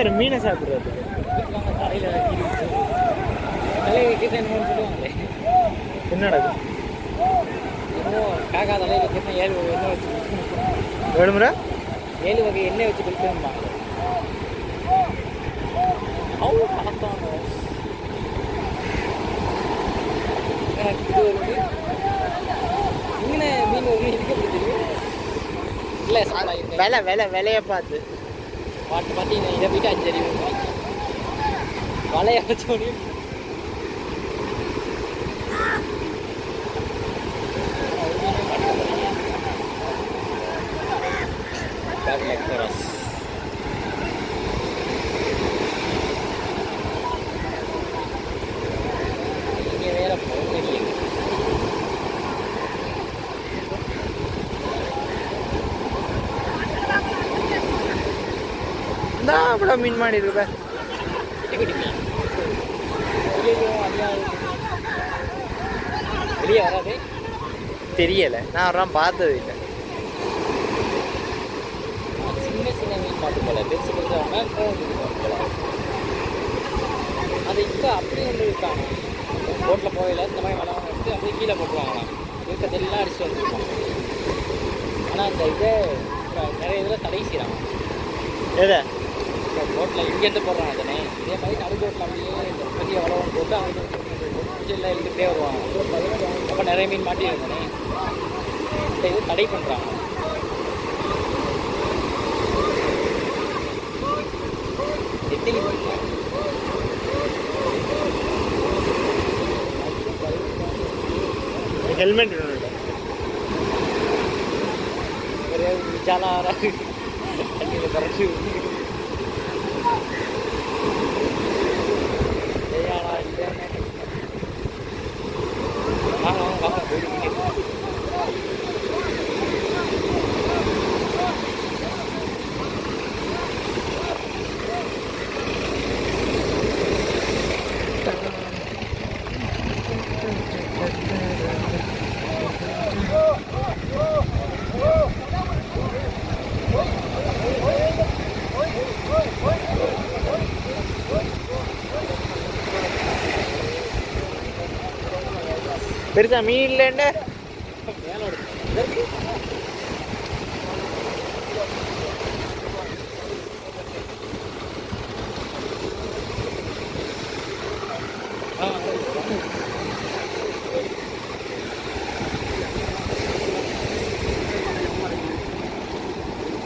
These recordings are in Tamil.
ஒரு மீனை சாப்பிட்றது என்னடா காக்கா தலையில் வைக்கிறேன் 7 வகை எண்ணெய் வச்சு வேணுமுறை 7 வகை எண்ணெய் வச்சு கொடுத்துருமா இங்கே மீன் ஒரு இருக்க தெரியும் இல்லை விலையை பார்த்து பார்த்தீங்கன்னா இதை போயிட்டு 5 அறிவு வலையை வச்சோடனே வேற அவ்வளோ மீன் மாடி இருக்கு வெளியே வராது தெரியலை நான் அவரெல்லாம் பார்த்தது இல்லை சின்ன மீன் மாட்டு போல பெருசு பெருசாக போல அது இப்போ அப்படியே ஒன்று இருக்காங்க போட்டில் போகல இந்த மாதிரி வளம் எடுத்து அப்படியே கீழே போட்டுருவாங்களாம் இருக்கிறதெல்லாம் அடிச்சுட்டு வந்துருக்கோம் ஆனால் இந்த இதை நிறைய இதில் தடை செய்கிறாங்க எதை இப்போ போட்டில் இங்கேருந்து போடுறாங்க தானே இதே மாதிரி நடுக்கோட்டில் அப்படியே பெரிய வளம் போட்டு அவங்க பூஜையில் எழுதிட்டே வருவாங்க அப்போ நிறைய மீன் மாட்டிருந்தானே இந்த இது தடை பண்ணுறாங்க ஹெல்மெட் ஒரு விஜாலாரா தண்ணியில் கரைச்சி பெருசா மீன் இல்லைண்ட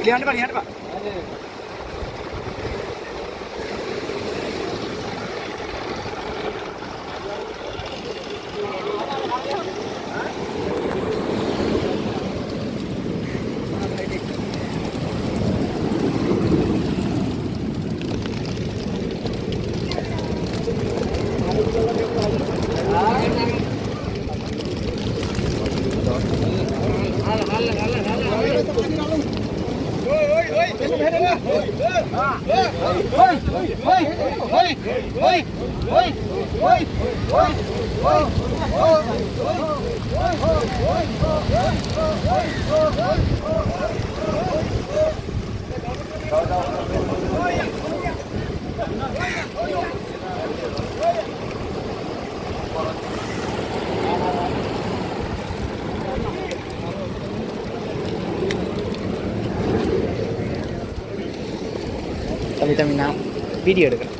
விளையாண்டுப்பா தம்பி நான் வீடியோ எடுக்கிறேன்.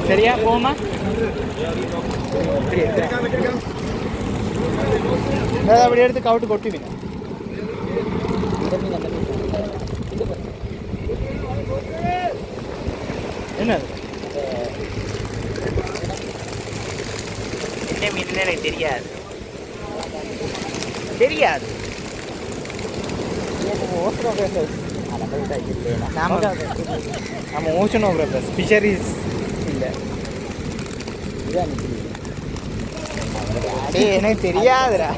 சரியா போமா அப்படி எடுத்து கவுட்டு கொட்டுவீங்க. என்ன என்ன மீன் எனக்கு தெரியாது தெரியாது. நம்ம ஓஷனோகிராஃபர்ஸ் ஃபிஷரிஸ் இல்லை. அடே எனக்கு தெரியாதுடா.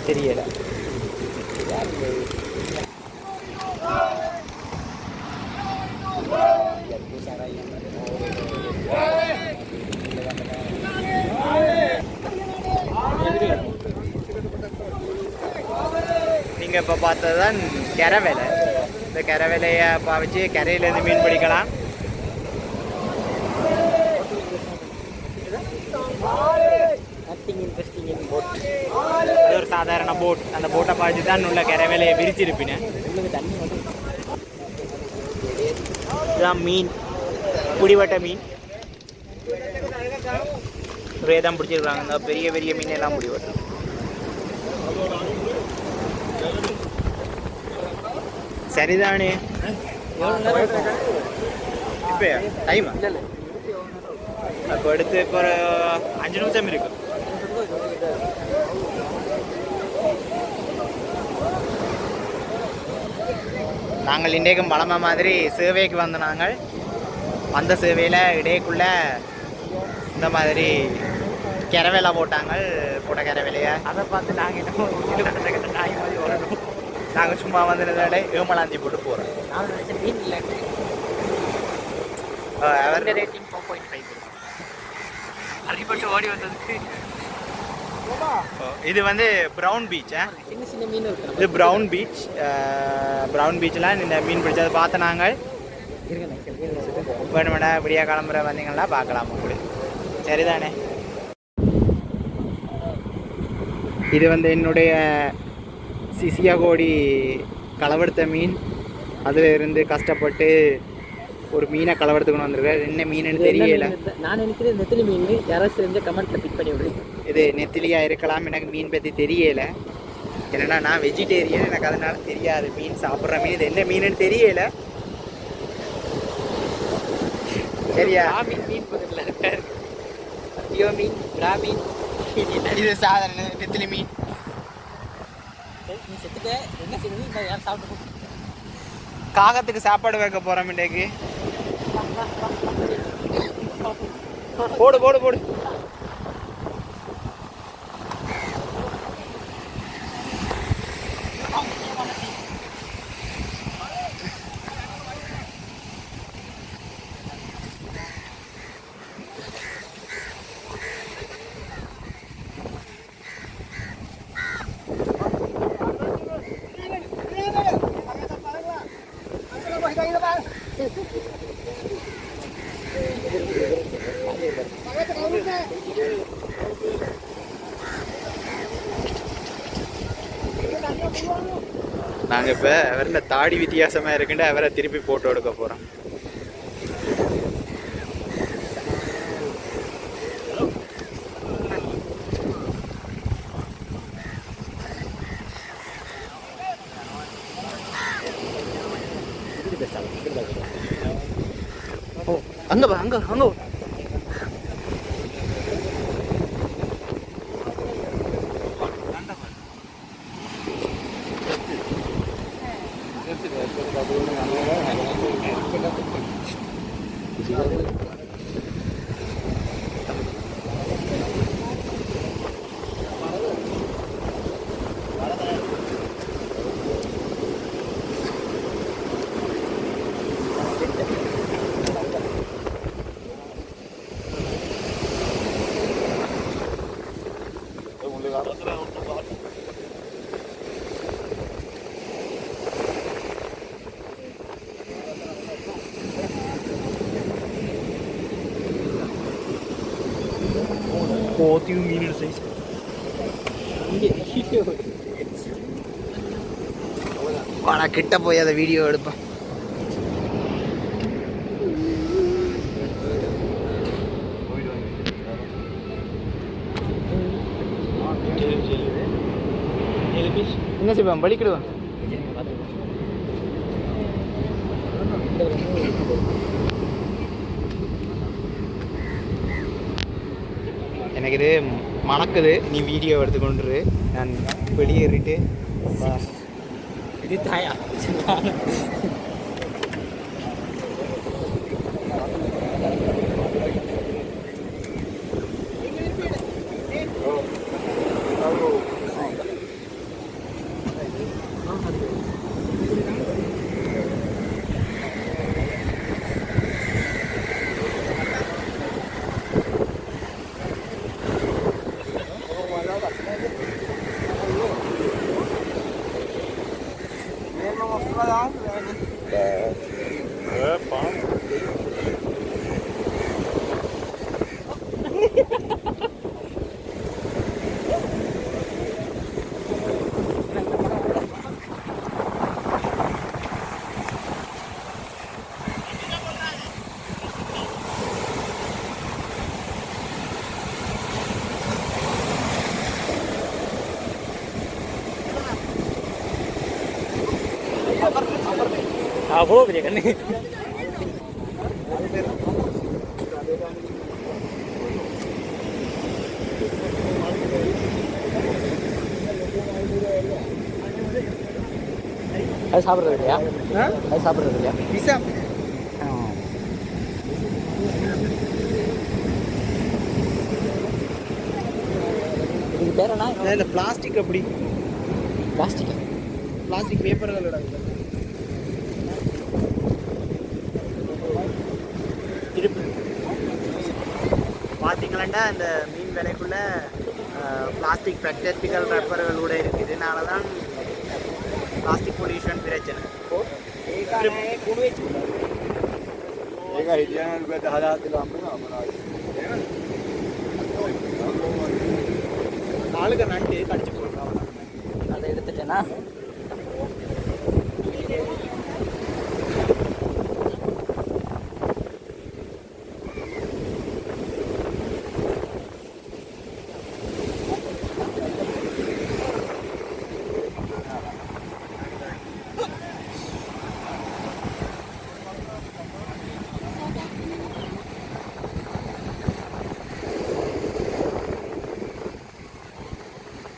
தெரியல. நீங்கள் இப்போ பார்த்தது தான் கரை வேலை. இந்த கரை வேலையை பாவிச்சு கரையிலேருந்து மீன் பிடிக்கலாம். அது ஒரு சாதாரண போட். அந்த போட்டை பாய்ச்சி தான் உள்ள கரை வேலையை விரிச்சிருப்பினேன். இதுதான் மீன், பிடிவட்ட மீன். ஒரே தான் பிடிச்சிருக்காங்க. இந்த பெரிய பெரிய மீன் எல்லாம் பிடிவட்டும். சரிதானே? இப்போ டைம் அப்போ எடுத்து இப்போ ஒரு 5 நிமிஷம் இருக்கு. நாங்கள் இன்றைக்கும் பழமை மாதிரி சேவைக்கு வந்த நாங்கள் வந்த சேவையில் இடையக்குள்ளே இந்த மாதிரி கரவேலை போட்டாங்க. போட்ட கரவேலையை அதை பார்த்து நாங்கள் என்ன நாய் மாதிரி வரணும். நாங்கள் சும்மா வந்து ஏமலாந்தி போட்டு போகிறோம். அவர் ரேட்டிங் 4.5 அடிபட்டு ஓடி வந்ததுக்கு. இது வந்து ப்ரௌன் பீச். சின்ன சின்ன மீன் இருக்கு. இது ப்ரௌன் பீச். ப்ரௌன் பீச்லாம் இந்த மீன் பிடிச்சதை பார்த்து நாங்கள் வேணுமெண்டா விடியா கிளம்புற வந்தீங்கன்னா பார்க்கலாம். அப்படி சரிதானே? இது வந்து என்னுடைய சிசியாகோடி களவெடுத்த மீன். அதில் இருந்து கஷ்டப்பட்டு ஒரு மீனை களவெடுத்துக்கணும் வந்திருக்காரு. என்ன மீனுன்னு தெரியல. நான் நினைக்கிறேன் நெத்திலி மீன். யாராச்சும் தெரிஞ்ச கமெண்ட்டில் பிக் பண்ணி விடு. இது நெத்திலியாக இருக்கலாம். எனக்கு மீன் பற்றி தெரியலை. என்னென்னா நான் வெஜிடேரியன். எனக்கு அதனால தெரியாது மீன் சாப்பிட்ற மீன். இது என்ன மீனுன்னு தெரியல. சரியா? மீன் மீன் பக்கத்தில் இருக்காரு. ஐயோ மீன் பிராமீன். இது சாதாரண நெத்திலி மீன். நீ செத்துட்ட என்ன செய்யுது? யார் சாப்பிட்டு காகத்துக்கு சாப்பாடு வைக்க போகிறோம் இன்றைக்கு. போடு போடு போடு. நாங்கள் இப்போ அவரில் தாடி வித்தியாசமாக இருக்குன்னு அவரை திருப்பி போட்டோ எடுக்க போகிறோம். ஓ அங்கே வா, அங்கே அங்கே പോത്തിയും മീനിയുടെ സൈസ് വാടാ കിട്ട പോയി അത് വീഡിയോ എടുപ്പം. என்ன செய்வான் வலிக்கிடுவான். எனக்கு இது மணக்குது. நீ வீடியோ எடுத்துக்கொண்டுரு. நான் வெளியேறிட்டு இது தாயா அவ்வளோ பெரிய கண்ணு. அது சாப்பிட்றது இல்லையா? அது சாப்பிட்றது இல்லையா? பிசா இதுக்கு பேர் என்ன? இந்த பிளாஸ்டிக் அப்படி பிளாஸ்டிக் பேப்பர்களோட பார்த்தீங்களா இந்த மீன் விலைக்குள்ள பிளாஸ்டிக் ப்ராக்டிக்கல் ரப்பர்களோட இருக்குது. இதனால தான் பிளாஸ்டிக் பொல்யூஷன் பிரச்சனை. ஆளுக்கு நண்டு கடிச்சு போடுறோம். அதை எடுத்துட்டேன்னா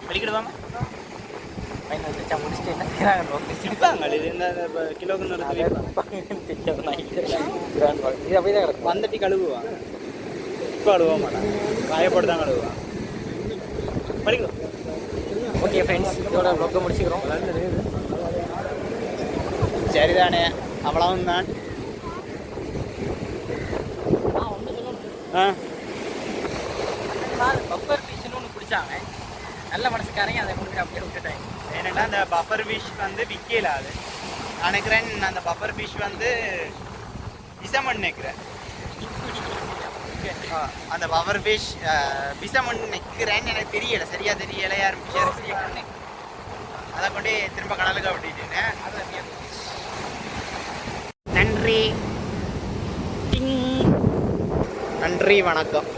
வெளிக்கிடுவாங்க முடிச்சுட்டு என்ன செய்யறாங்க? இது இந்த கிலோக்கு இது அப்படியே தான் கிடக்கும். வந்துட்டு கழுவுவான். இப்போ கழுவ மாட்டான், காயப்பட்டு தான் கழுவுவான். படிக்கணும். ஓகே ஃப்ரெண்ட்ஸ், இதோட வ்ளாகை முடிச்சுக்கிறோம். சரிதானே, அவ்வளவும் தான். பப்பர் ஃபிஷ்னு ஒன்று பிடிச்சாங்க. நல்ல மனசுக்காரங்க அதை கொண்டு அப்படியே விட்டுட்டாங்க. ஏன்னா அந்த பஃபர் ஃபிஷ் வந்து விற்கல. அது நான் நினைக்கிறேன் அந்த பஃபர் ஃபிஷ் வந்து விஷமன் நினைக்கிறேன். அந்த பஃபர் ஃபிஷ் விஷமன் நிற்கிறேன்னு எனக்கு தெரியலை, சரியா தெரியலை. யாரும் ஃபிஷர் அதை கொண்டு திரும்ப கடலுக்கு விட்டுட்டேன். நன்றி, நன்றி, வணக்கம்.